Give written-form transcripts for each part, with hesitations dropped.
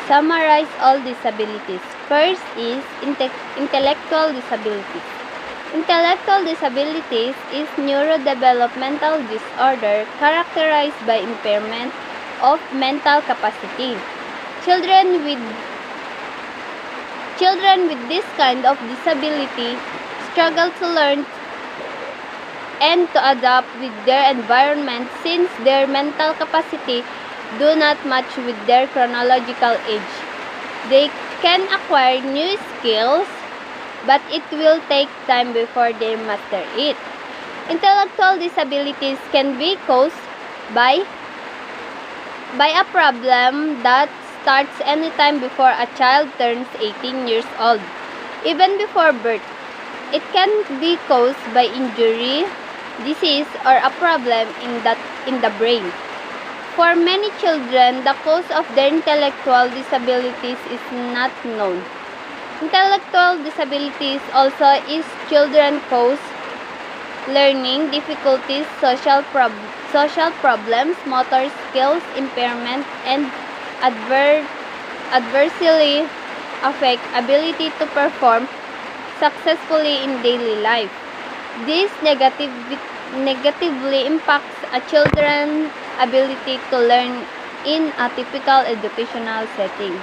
summarize all disabilities. First is intellectual disabilities. Intellectual disabilities is neurodevelopmental disorder characterized by impairment of mental capacity. Children with this kind of disability struggle to learn and to adapt with their environment since their mental capacity do not match with their chronological age. They can acquire new skills, but it will take time before they master it. Intellectual disabilities can be caused by a problem that starts anytime before a child turns 18 years old, even before birth. It can be caused by injury, disease, or a problem in the brain. For many children, the cause of their intellectual disabilities is not known. Intellectual disabilities also is children cause learning difficulties, social problems, motor skills impairment, and adversely affect ability to perform successfully in daily life. This negatively impacts a children's ability to learn in a typical educational settings.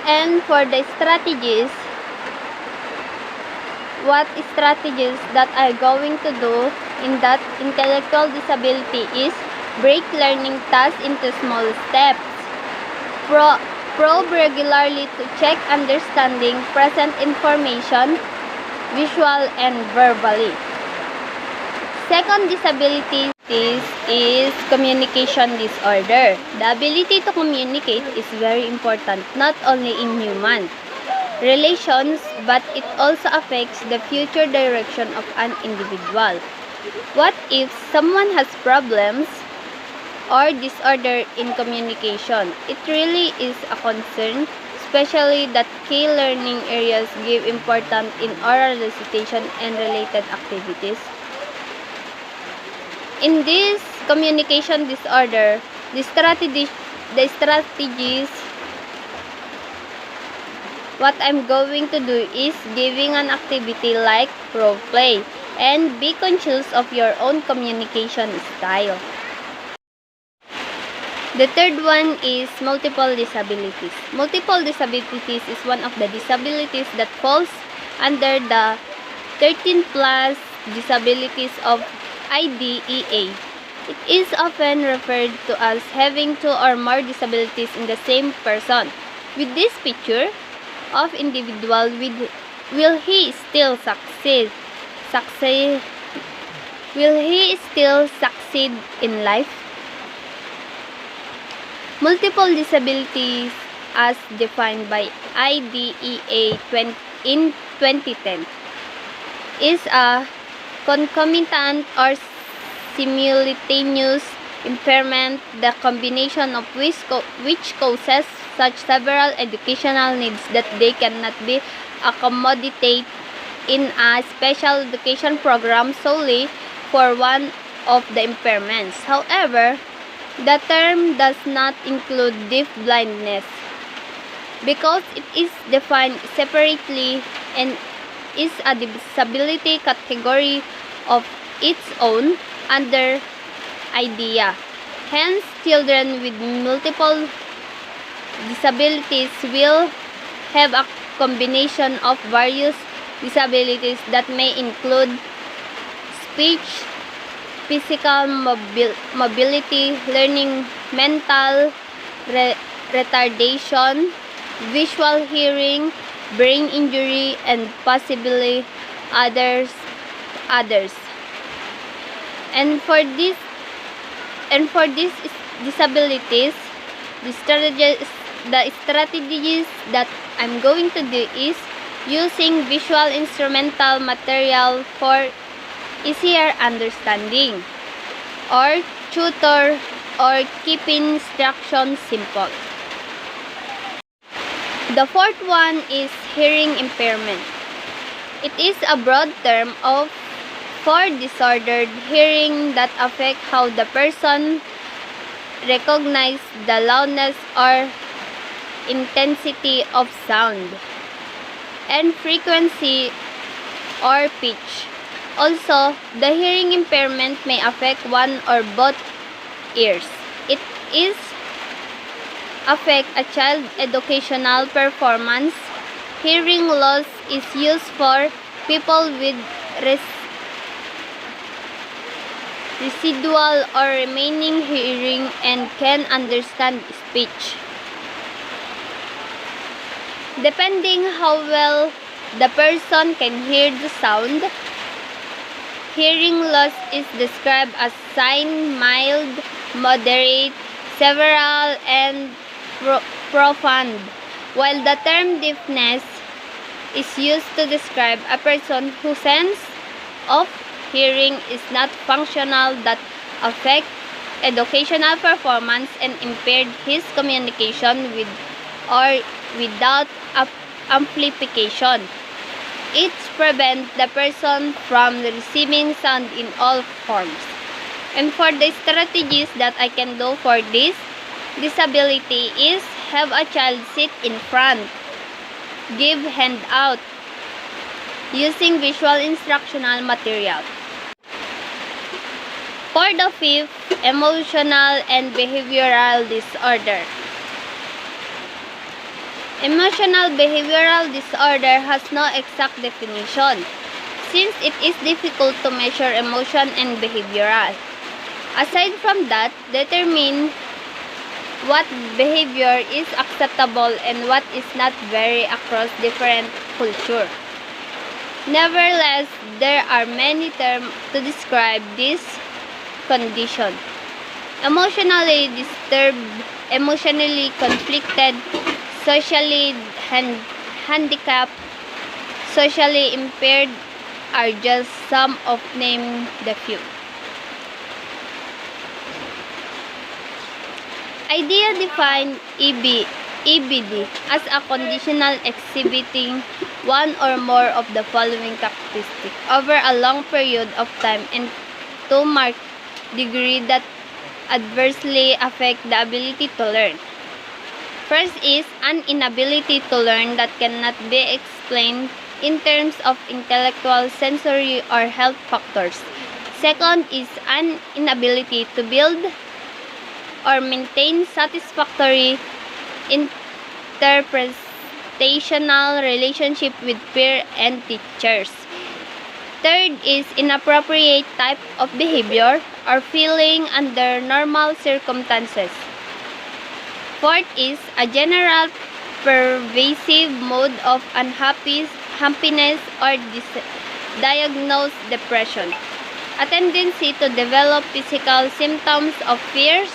And for the strategies, what strategies that I'm going to do in that intellectual disability is break learning tasks into small steps. Probe regularly to check understanding present information, visual and verbally. Second disability is communication disorder. The ability to communicate is very important, not only in human relations, but it also affects the future direction of an individual. What if someone has problems or disorder in communication? It really is a concern, especially that key learning areas give importance in oral recitation and related activities. In this communication disorder, the strategies what I'm going to do is giving an activity like role play and be conscious of your own communication style. The third one is multiple disabilities. Multiple disabilities is one of the disabilities that falls under the 13 plus disabilities of IDEA. It is often referred to as having two or more disabilities in the same person. With this picture of individual, will he still succeed? Will he still succeed in life? Multiple disabilities as defined by IDEA in 2010 is a concomitant or simultaneous impairment, the combination of which causes such several educational needs that they cannot be accommodated in a special education program solely for one of the impairments. However, the term does not include deaf blindness because it is defined separately and is a disability category of its own under IDEA. Hence, children with multiple disabilities will have a combination of various disabilities that may include speech, physical mobility, learning, mental retardation, visual hearing, brain injury, and possibly others. And for these disabilities, the strategies that I'm going to do is using visual instrumental material for easier understanding, or tutor, or keeping instructions simple. The fourth one is hearing impairment. It is a broad term for disordered hearing that affect how the person recognize the loudness or intensity of sound, and frequency or pitch. Also, the hearing impairment may affect one or both ears. It is affect a child's educational performance. Hearing loss is used for people with residual or remaining hearing and can understand speech. Depending how well the person can hear the sound, hearing loss is described as sign, mild, moderate, several, and profound, while the term deafness is used to describe a person whose sense of hearing is not functional, that affect educational performance and impaired his communication with or without amplification. It prevents the person from receiving sound in all forms. And for the strategies that I can do for this disability is have a child sit in front, give handout, using visual instructional material. For the fifth, emotional and behavioral disorder. Emotional behavioral disorder has no exact definition, since it is difficult to measure emotion and behavioral. Aside from that, determine what behavior is acceptable and what is not vary across different cultures. Nevertheless, there are many terms to describe this condition. Emotionally disturbed, emotionally conflicted, socially handicapped, socially impaired are just some of named the few. IDEA define EBD as a conditional exhibiting one or more of the following characteristics over a long period of time and to marked degree that adversely affect the ability to learn. First is an inability to learn that cannot be explained in terms of intellectual, sensory, or health factors. Second is an inability to build or maintain satisfactory interpersonal relationship with peer and teachers. Third is inappropriate type of behavior or feeling under normal circumstances. Fourth is a general pervasive mood of unhappiness or diagnosed depression. A tendency to develop physical symptoms of fears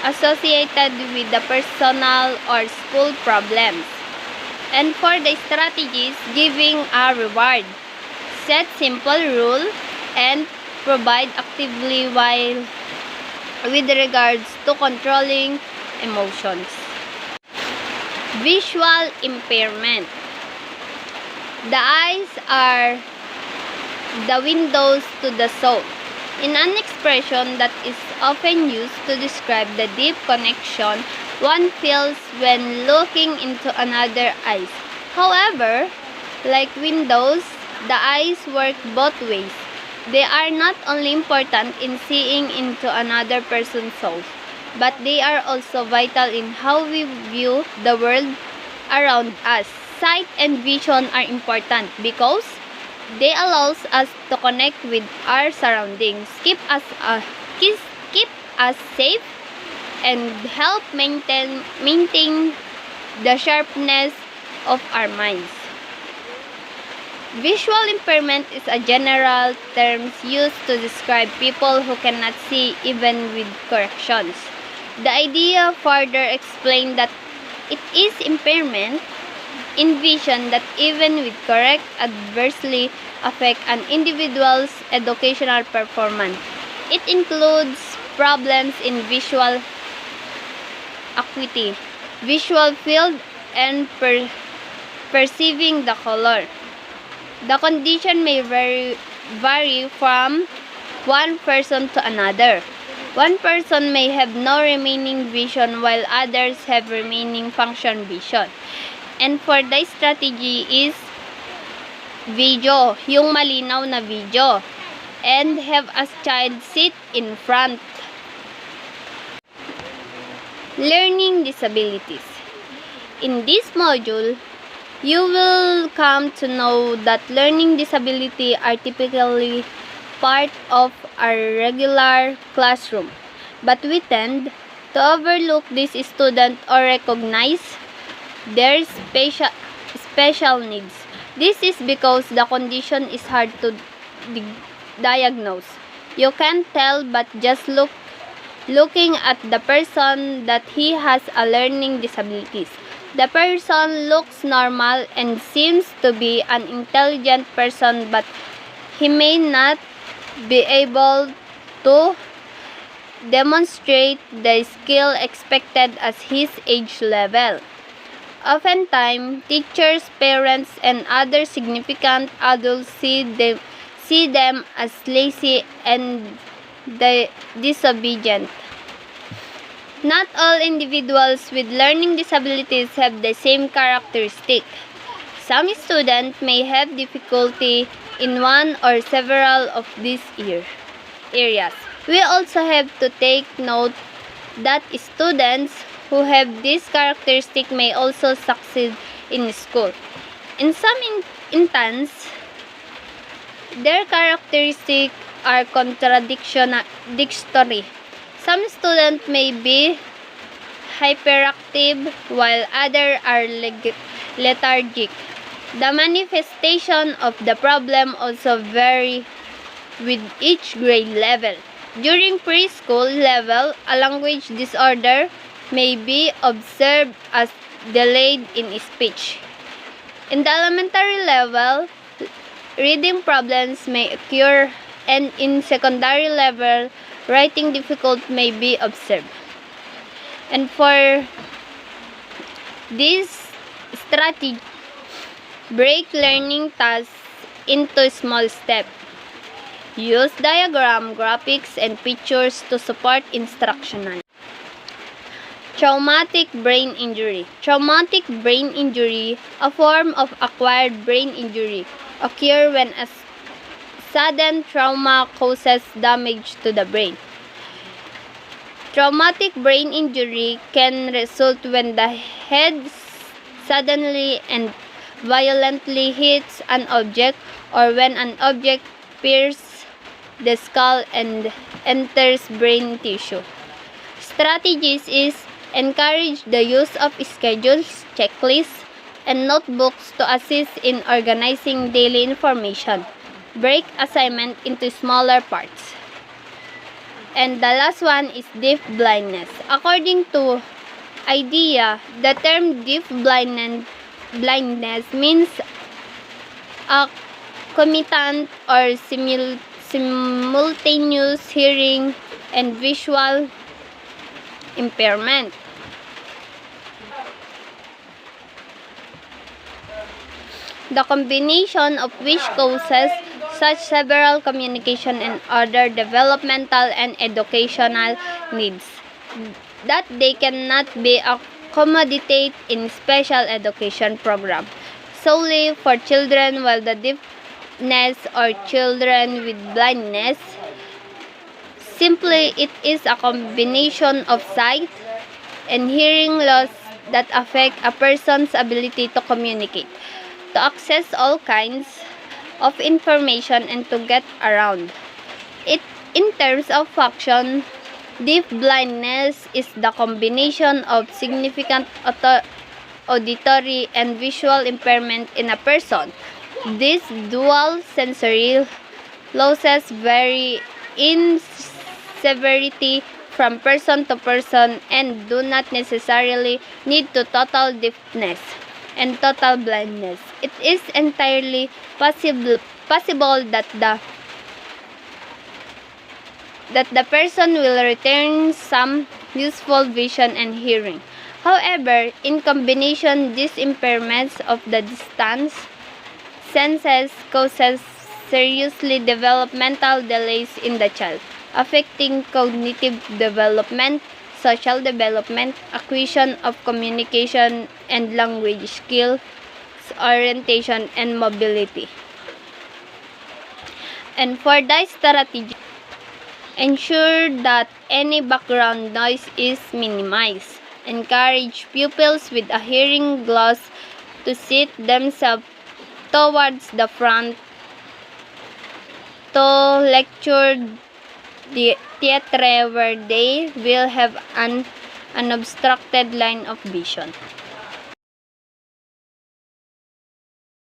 associated with the personal or school problems. And for the strategies, giving a reward, set simple rule, and provide actively while with regards to controlling emotions. Visual impairment. The eyes are the windows to the soul, in an expression that is often used to describe the deep connection one feels when looking into another eyes. However, like windows, the eyes work both ways. They are not only important in seeing into another person's soul, but they are also vital in how we view the world around us. Sight and vision are important because they allow us to connect with our surroundings, keep us safe, and help maintain the sharpness of our minds. Visual impairment is a general term used to describe people who cannot see even with corrections. The idea further explained that it is impairment in vision that even with correct adversely affect an individual's educational performance. It includes problems in visual acuity, visual field, and perceiving the color. The condition may vary from one person to another. One person may have no remaining vision while others have remaining function vision. And for the strategy is video, yung malinaw na video. And have a child sit in front. Learning disabilities. In this module, you will come to know that learning disability are typically part of our regular classroom, but we tend to overlook these students or recognize their special needs. This is because the condition is hard to diagnose. You can't tell but just looking at the person that he has a learning disabilities. The person looks normal and seems to be an intelligent person, but he may not be able to demonstrate the skill expected at his age level. Oftentimes, teachers, parents, and other significant adults see them as lazy and disobedient. Not all individuals with learning disabilities have the same characteristic. Some students may have difficulty in one or several of these areas. We also have to take note that students who have this characteristic may also succeed in school. In some instances, their characteristics are contradictory. Some students may be hyperactive while others are lethargic. The manifestation of the problem also vary with each grade level. During preschool level, a language disorder may be observed as delayed in speech. In the elementary level, reading problems may occur, and in secondary level, writing difficulty may be observed. And for this strategy, break learning tasks into small steps. Use diagram, graphics, and pictures to support instructional. Traumatic brain injury. Traumatic brain injury, a form of acquired brain injury, occurs when a sudden trauma causes damage to the brain. Traumatic brain injury can result when the head suddenly and violently hits an object, or when an object pierces the skull and enters brain tissue. Strategies is encourage the use of schedules, checklists, and notebooks to assist in organizing daily information. Break assignment into smaller parts. And the last one is deaf blindness. According to IDEA, the term deaf blindness means a concomitant or simultaneous hearing and visual impairment. The combination of which causes such several communication and other developmental and educational needs that they cannot be accommodated in special education program solely for children, while the deafness or children with blindness simply it is a combination of sight and hearing loss that affect a person's ability to communicate, to access all kinds of information, and to get around. In terms of function, deaf blindness is the combination of significant auditory and visual impairment in a person. These dual sensory losses vary in severity from person to person and do not necessarily need to total deafness and total blindness. It is entirely possible that the person will retain some useful vision and hearing. However, in combination, these impairments of the distance senses causes seriously developmental delays in the child. affecting cognitive development, social development, acquisition of communication and language skills, orientation, and mobility. And for the strategy, ensure that any background noise is minimized. Encourage pupils with a hearing loss to sit themselves towards the front to lecture the theatre where they will have an unobstructed line of vision.